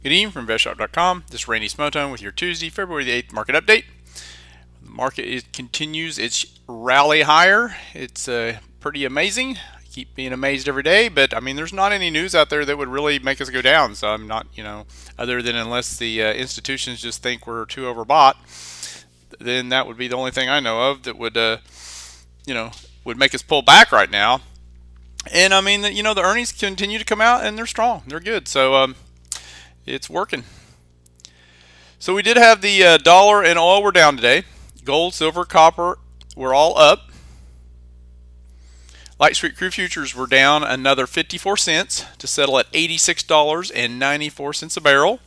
Good evening from InvestSharp.com. This is Randy Smotone with your Tuesday, February the 8th market update. The market continues its rally higher. It's pretty amazing. I keep being amazed every day, but I mean, there's not any news out there that would really make us go down. So I'm not, other than unless the institutions just think we're too overbought, then that would be the only thing I know of that would, would make us pull back right now. And I mean, the earnings continue to come out and they're strong. They're good. So it's working. So we did have the dollar and oil were down today. Gold, silver, copper were all up. Light sweet crude futures were down another 54 cents to settle at $86.94 a barrel.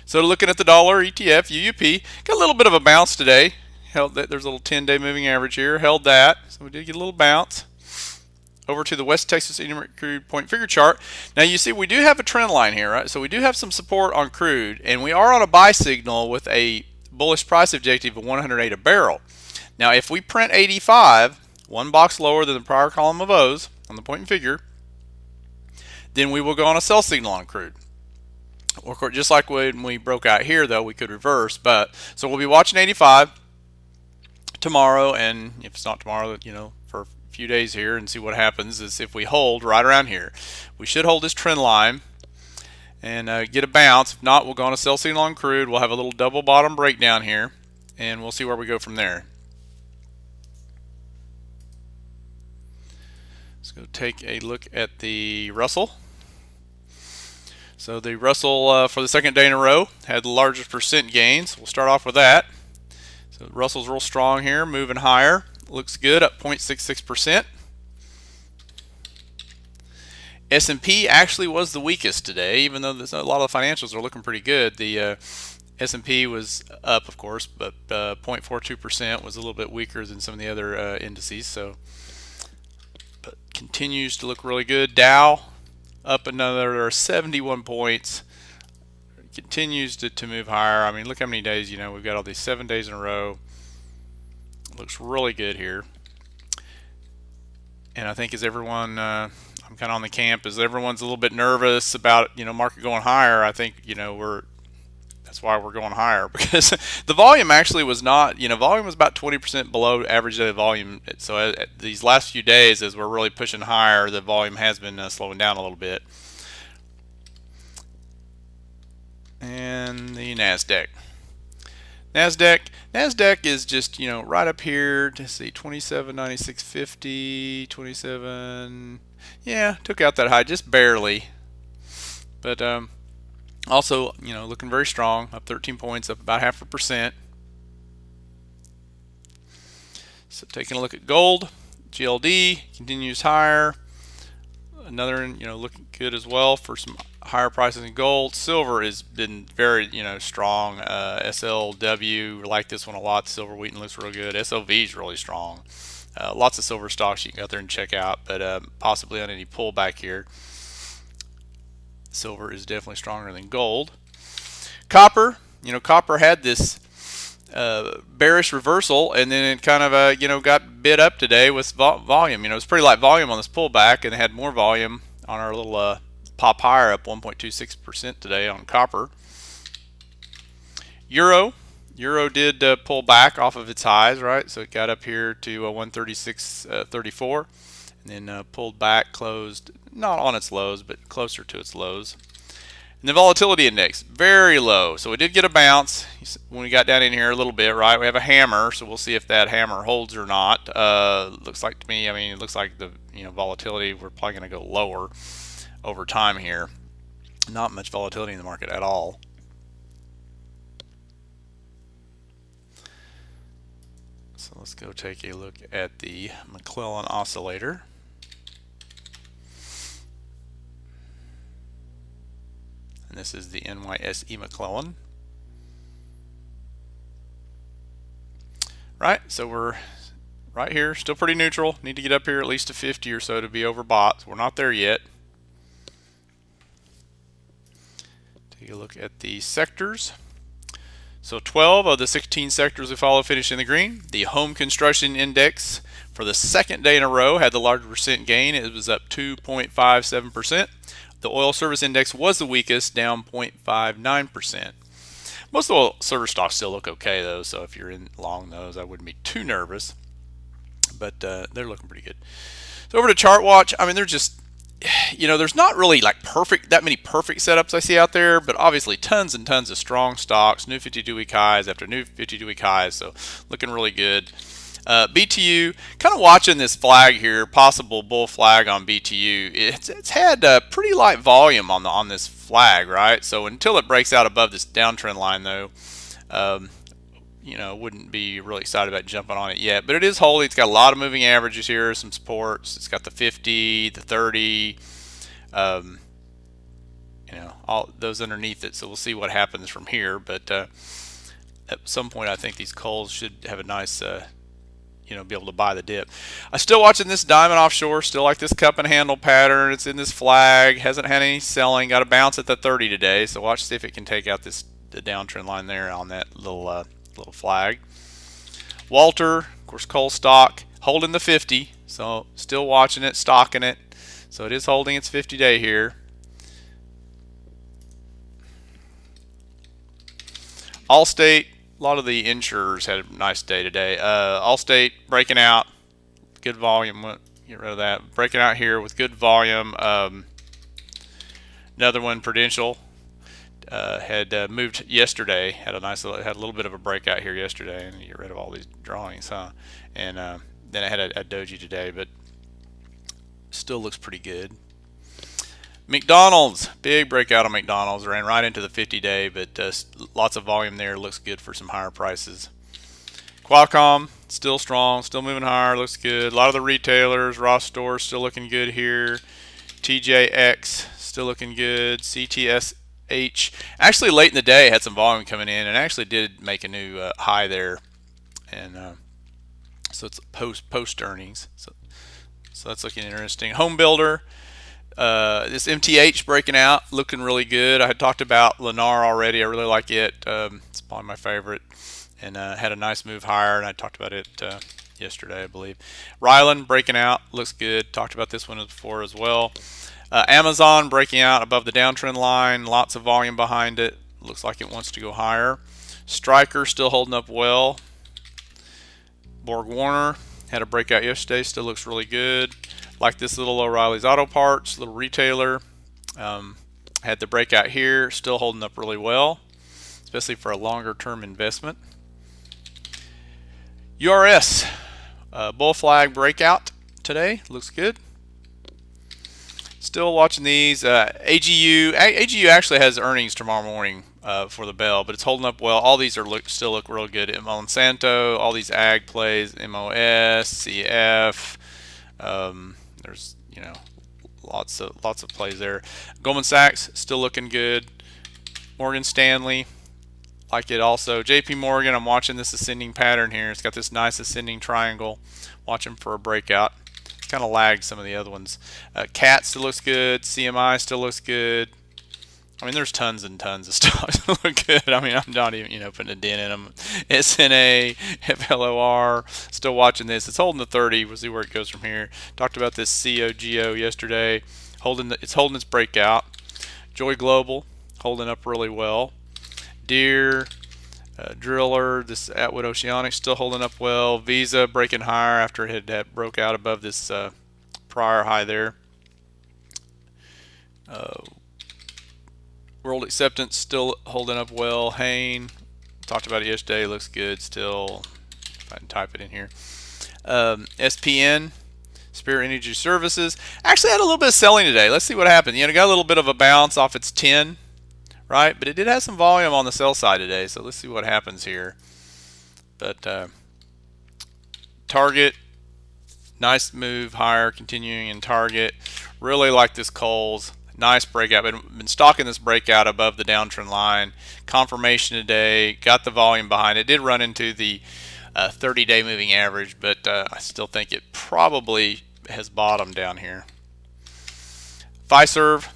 So looking at the dollar ETF, UUP, got a little bit of a bounce today. Held that. There's a little 10-day moving average here. Held that. So we did get a little bounce. Over to the West Texas Intermediate Crude Point Figure chart. Now you see we do have a trend line here, right? So we do have some support on crude, and we are on a buy signal with a bullish price objective of 108 a barrel. Now if we print 85, one box lower than the prior column of O's on the point and figure, then we will go on a sell signal on crude. Or just like when we broke out here, though, we could reverse. But so we'll be watching 85 tomorrow, and if it's not tomorrow, for few days here and see what happens. Is if we hold right around here, we should hold this trend line and get a bounce. If not, we'll go on a sell signal on crude. We'll have a little double bottom breakdown here, and we'll see where we go from there. Let's go take a look at the Russell. So the Russell for the second day in a row had the largest percent gains. We'll start off with that. So Russell's real strong here, moving higher. Looks good, up 0.66%. S&P actually was the weakest today, even though a lot of the financials are looking pretty good. The S&P was up, of course, but 0.42% was a little bit weaker than some of the other indices. So, but continues to look really good. Dow up another 71 points. Continues to move higher. I mean, look how many days. We've got all these 7 days in a row. Looks really good here. And I think as everyone, I'm kind of on the camp, as everyone's a little bit nervous about, market going higher. I think, that's why we're going higher, because the volume actually was not, volume was about 20% below average daily volume. So these last few days, as we're really pushing higher, the volume has been slowing down a little bit. And the NASDAQ is just, right up here to see 27.9650, 27. Yeah, took out that high just barely. But also, looking very strong, up 13 points, up about 0.5%. So taking a look at gold, GLD continues higher. Another, looking good as well for some higher prices in gold. Silver has been very, strong. SLW, like this one a lot. Silver Wheaton looks real good. SLV is really strong. Lots of silver stocks you can go out there and check out, but possibly on any pullback here, silver is definitely stronger than gold. Copper, copper had this bearish reversal, and then it kind of got bid up today with volume. It was pretty light volume on this pullback, and it had more volume on our little pop higher, up 1.26% today on copper. Euro did pull back off of its highs, right? So it got up here to 136.34, and then pulled back, closed not on its lows, but closer to its lows. And the volatility index, very low. So we did get a bounce when we got down in here a little bit, right? We have a hammer, so we'll see if that hammer holds or not. Looks like to me, it looks like the volatility, we're probably going to go lower over time here. Not much volatility in the market at all. So let's go take a look at the McClellan oscillator. And this is the NYSE McClellan. Right, so we're right here, still pretty neutral. Need to get up here at least to 50 or so to be overbought. So we're not there yet. Take a look at the sectors. So 12 of the 16 sectors we follow finished in the green. The home construction index for the second day in a row had the largest percent gain. It was up 2.57%. The oil service index was the weakest, down 0.59%. Most of the oil service stocks still look okay though, so if you're in long those, I wouldn't be too nervous. But they're looking pretty good. So over to chart watch. I mean, they're just, there's not really like that many perfect setups I see out there, but obviously tons and tons of strong stocks, new 52-week highs after new 52-week highs, so looking really good. BTU, kind of watching this flag here, possible bull flag on BTU. It's had pretty light volume on this flag, right? So until it breaks out above this downtrend line, though, wouldn't be really excited about jumping on it yet. But it is holding. It's got a lot of moving averages here, some supports. It's got the 50, the 30, all those underneath it. So we'll see what happens from here. But at some point, I think these calls should have a nice be able to buy the dip. I'm still watching this diamond offshore, still like this cup and handle pattern. It's in this flag, hasn't had any selling, got a bounce at the 30 today, so watch see if it can take out the downtrend line there on that little flag. Walter, of course, coal stock, holding the 50, so still watching it, stocking it, so it is holding its 50-day here. Allstate, a lot of the insurers had a nice day today. Allstate breaking out, good volume. Get rid of that. Breaking out here with good volume. Another one, Prudential, had moved yesterday. Had a little bit of a breakout here yesterday, and get rid of all these drawings, huh? And then I had a doji today, but still looks pretty good. McDonald's, big breakout on McDonald's, ran right into the 50-day, but lots of volume there, looks good for some higher prices. Qualcomm, still strong, still moving higher, looks good. A lot of the retailers, Ross Stores, still looking good here. TJX, still looking good. CTSH, actually late in the day had some volume coming in and actually did make a new high there. And so it's post earnings. So that's looking interesting. Home Builder. This MTH breaking out, looking really good. I had talked about Lennar already. I really like it. It's probably my favorite, and had a nice move higher, and I talked about it yesterday, I believe. Ryland breaking out, looks good. Talked about this one before as well. Amazon breaking out above the downtrend line, lots of volume behind it. Looks like it wants to go higher. Stryker still holding up well. Borg Warner had a breakout yesterday, still looks really good. Like this little O'Reilly's Auto Parts, little retailer, had the breakout here, still holding up really well, especially for a longer term investment. URS, bull flag breakout today, looks good. Still watching these. AGU actually has earnings tomorrow morning for the bell, but it's holding up well. All these still look real good. Monsanto, all these ag plays, MOS, CF. There's lots of plays there. Goldman Sachs still looking good. Morgan Stanley, like it also. JP Morgan, I'm watching this ascending pattern here. It's got this nice ascending triangle. Watching for a breakout. It's kind of lagged some of the other ones. CAT still looks good. CMI still looks good. I mean, there's tons and tons of stocks that look good. I mean, I'm not even, putting a dent in them. SNA, FLOR, still watching this. It's holding the 30. We'll see where it goes from here. Talked about this COGO yesterday. It's holding its breakout. Joy Global, holding up really well. Deere, Driller, this Atwood Oceanics still holding up well. Visa breaking higher after it had broke out above this prior high there. World Acceptance still holding up well. Hain, talked about it yesterday, looks good still. If I can type it in here. SPN, Spirit Energy Services, actually had a little bit of selling today. Let's see what happened. It got a little bit of a bounce off its 10, right? But it did have some volume on the sell side today, so let's see what happens here. But Target, nice move higher, continuing in Target. Really like this Kohl's. Nice breakout. Been stalking this breakout above the downtrend line. Confirmation today. Got the volume behind it. Did run into the 30-day moving average, but I still think it probably has bottomed down here. Fiserv,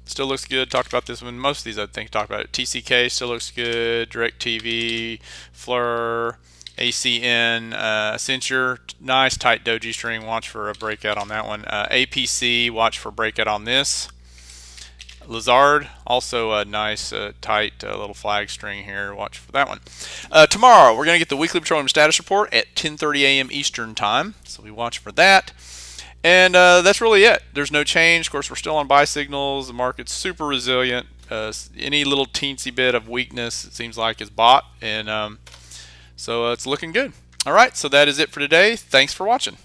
still looks good. Talked about this one. Most of these I think talked about it. TCK still looks good. DirecTV, Fleur, ACN, Accenture, nice tight doji string. Watch for a breakout on that one. APC, watch for breakout on this. Lazard, also a nice tight little flag string here. Watch for that one. Tomorrow we're going to get the weekly petroleum status report at 10:30 a.m. Eastern time, so we watch for that. And that's really it. There's no change. Of course, we're still on buy signals. The market's super resilient. Any little teensy bit of weakness, it seems like, is bought, and so it's looking good. All right, so that is it for today. Thanks for watching.